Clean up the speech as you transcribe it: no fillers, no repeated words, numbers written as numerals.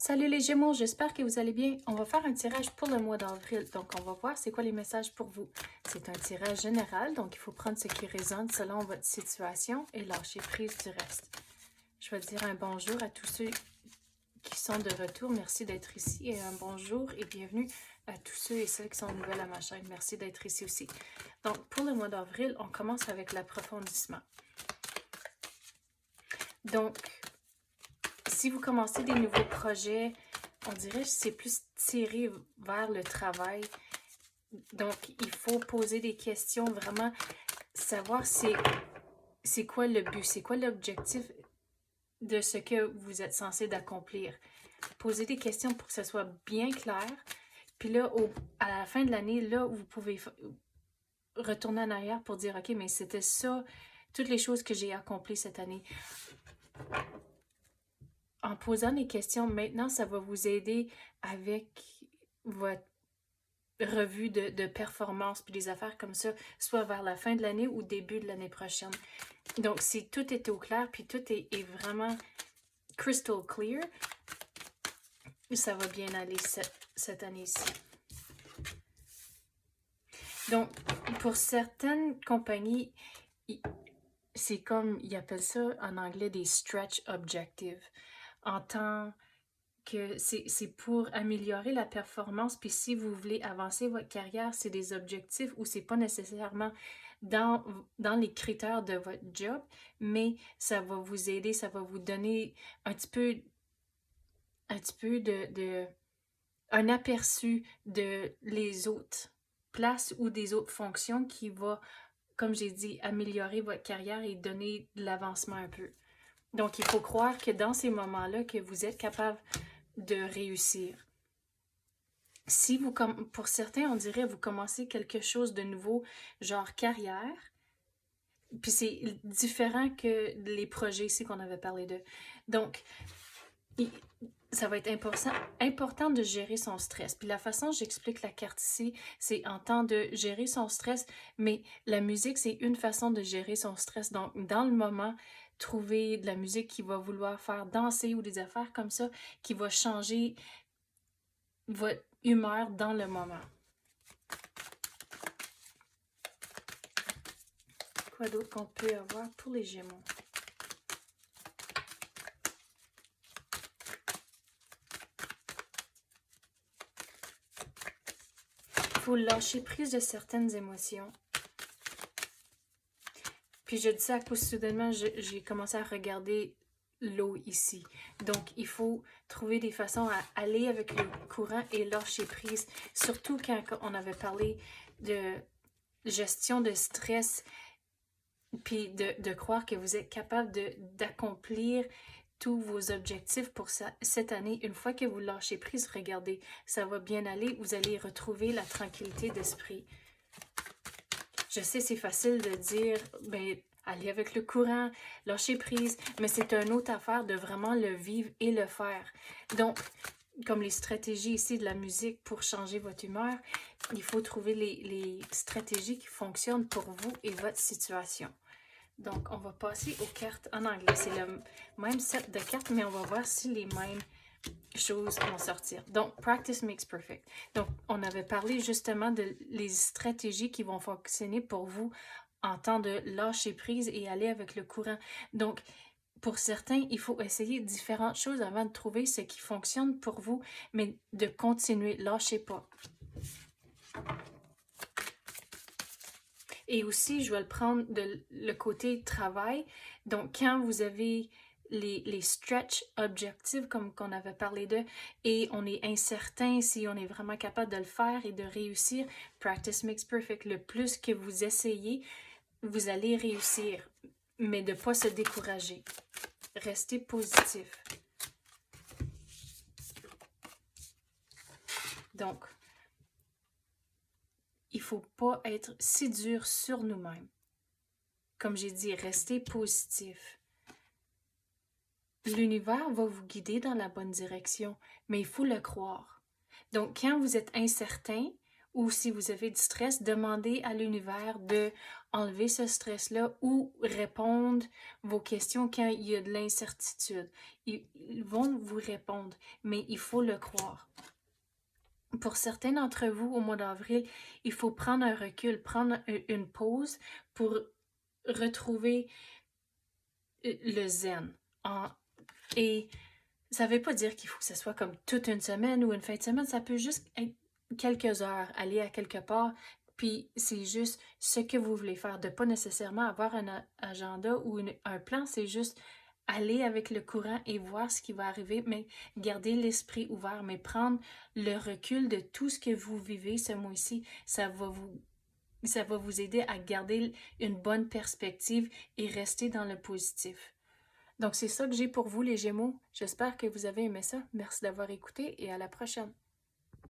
Salut les Gémeaux, j'espère que vous allez bien. On va faire un tirage pour le mois d'avril. Donc, on va voir c'est quoi les messages pour vous. C'est un tirage général, donc il faut prendre ce qui résonne selon votre situation et lâcher prise du reste. Je vais dire un bonjour à tous ceux qui sont de retour. Merci d'être ici et un bonjour et bienvenue à tous ceux et celles qui sont nouvelles à ma chaîne. Merci d'être ici aussi. Donc, pour le mois d'avril, on commence avec l'approfondissement. Donc, si vous commencez des nouveaux projets, on dirait que c'est plus tiré vers le travail. Donc, il faut poser des questions, vraiment savoir c'est quoi le but, c'est quoi l'objectif de ce que vous êtes censé d'accomplir. Posez des questions pour que ce soit bien clair. Puis là, à la fin de l'année, là, vous pouvez retourner en arrière pour dire, OK, mais c'était ça, toutes les choses que j'ai accomplies cette année. En posant des questions, maintenant, ça va vous aider avec votre revue de performance puis des affaires comme ça, soit vers la fin de l'année ou début de l'année prochaine. Donc, si tout est au clair puis tout est vraiment crystal clear, ça va bien aller cette année-ci. Donc, pour certaines compagnies, c'est comme, ils appellent ça en anglais des stretch objectives. En tant que c'est pour améliorer la performance, puis si vous voulez avancer votre carrière, c'est des objectifs ou c'est pas nécessairement dans les critères de votre job, mais ça va vous aider, ça va vous donner un petit peu un aperçu de les autres places ou des autres fonctions qui va, comme j'ai dit, améliorer votre carrière et donner de l'avancement un peu. Donc, il faut croire que dans ces moments-là, que vous êtes capable de réussir. Si vous, pour certains, on dirait vous commencez quelque chose de nouveau, genre carrière, puis c'est différent que les projets ici qu'on avait parlé de. Donc, ça va être important de gérer son stress. Puis la façon dont j'explique la carte ici, c'est en temps de gérer son stress, mais la musique, c'est une façon de gérer son stress. Donc, dans le moment, trouver de la musique qui va vouloir faire danser ou des affaires comme ça, qui va changer votre humeur dans le moment. Quoi d'autre qu'on peut avoir pour les Gémeaux? Il faut lâcher prise de certaines émotions. Puis je dis ça à cause soudainement, j'ai commencé à regarder l'eau ici. Donc, il faut trouver des façons à aller avec le courant et lâcher prise. Surtout quand on avait parlé de gestion de stress, puis de croire que vous êtes capable d'accomplir tous vos objectifs pour cette année. Une fois que vous lâchez prise, regardez, ça va bien aller. Vous allez retrouver la tranquillité d'esprit. Je sais, c'est facile de dire, ben, aller avec le courant, lâcher prise, mais c'est une autre affaire de vraiment le vivre et le faire. Donc, comme les stratégies ici de la musique pour changer votre humeur, il faut trouver les stratégies qui fonctionnent pour vous et votre situation. Donc, on va passer aux cartes en anglais. C'est le même set de cartes, mais on va voir si les mêmes choses vont sortir. Donc, practice makes perfect. Donc, on avait parlé justement de les stratégies qui vont fonctionner pour vous en temps de lâcher prise et aller avec le courant. Donc, pour certains, il faut essayer différentes choses avant de trouver ce qui fonctionne pour vous, mais de continuer, lâchez pas. Et aussi, je vais le prendre de le côté travail. Donc, quand vous avez les stretch objectifs, comme qu'on avait parlé d'eux, et on est incertain si on est vraiment capable de le faire et de réussir, practice makes perfect. Le plus que vous essayez, vous allez réussir, mais de ne pas se décourager. Restez positif. Donc, il ne faut pas être si dur sur nous-mêmes. Comme j'ai dit, restez positif. L'univers va vous guider dans la bonne direction, mais il faut le croire. Donc, quand vous êtes incertain ou si vous avez du stress, demandez à l'univers de enlever ce stress-là ou répondre vos questions quand il y a de l'incertitude. Ils vont vous répondre, mais il faut le croire. Pour certains d'entre vous, au mois d'avril, il faut prendre un recul, prendre une pause pour retrouver le zen. Et ça ne veut pas dire qu'il faut que ce soit comme toute une semaine ou une fin de semaine, ça peut juste être quelques heures, aller à quelque part, puis c'est juste ce que vous voulez faire, de pas nécessairement avoir un agenda ou un plan, c'est juste aller avec le courant et voir ce qui va arriver, mais garder l'esprit ouvert, mais prendre le recul de tout ce que vous vivez ce mois-ci, ça va vous aider à garder une bonne perspective et rester dans le positif. Donc, c'est ça que j'ai pour vous, les Gémeaux. J'espère que vous avez aimé ça. Merci d'avoir écouté et à la prochaine.